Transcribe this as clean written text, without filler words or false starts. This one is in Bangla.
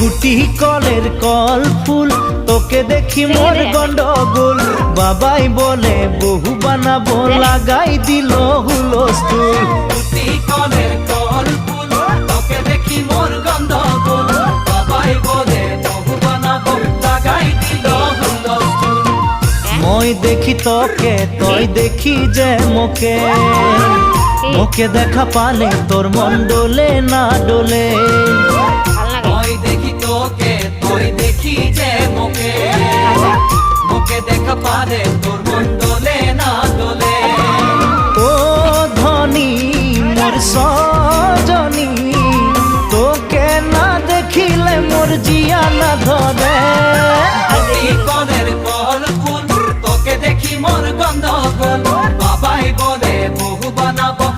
দুটি কলের কল ফুল, তোকে দেখি মোর গন্ডগোল। বাবাই বলে বহু বানাবো, লাগাই দিল হুলস্থুল। দুটি কলের কল ফুল, তোকে দেখি মোর গন্ডগোল। বাবাই বলে বহু বানাবো, লাগাই দিল হুলস্থুল। মই দেখি তোকে, তই দেখি যে মোকে, মোকে দেখা পালে তোর মন ডোলে না ডোলে। মই দেখি তোকে, তুই দেখি যে মোকে, মোকে দেখা পারে তোর মন ডোলে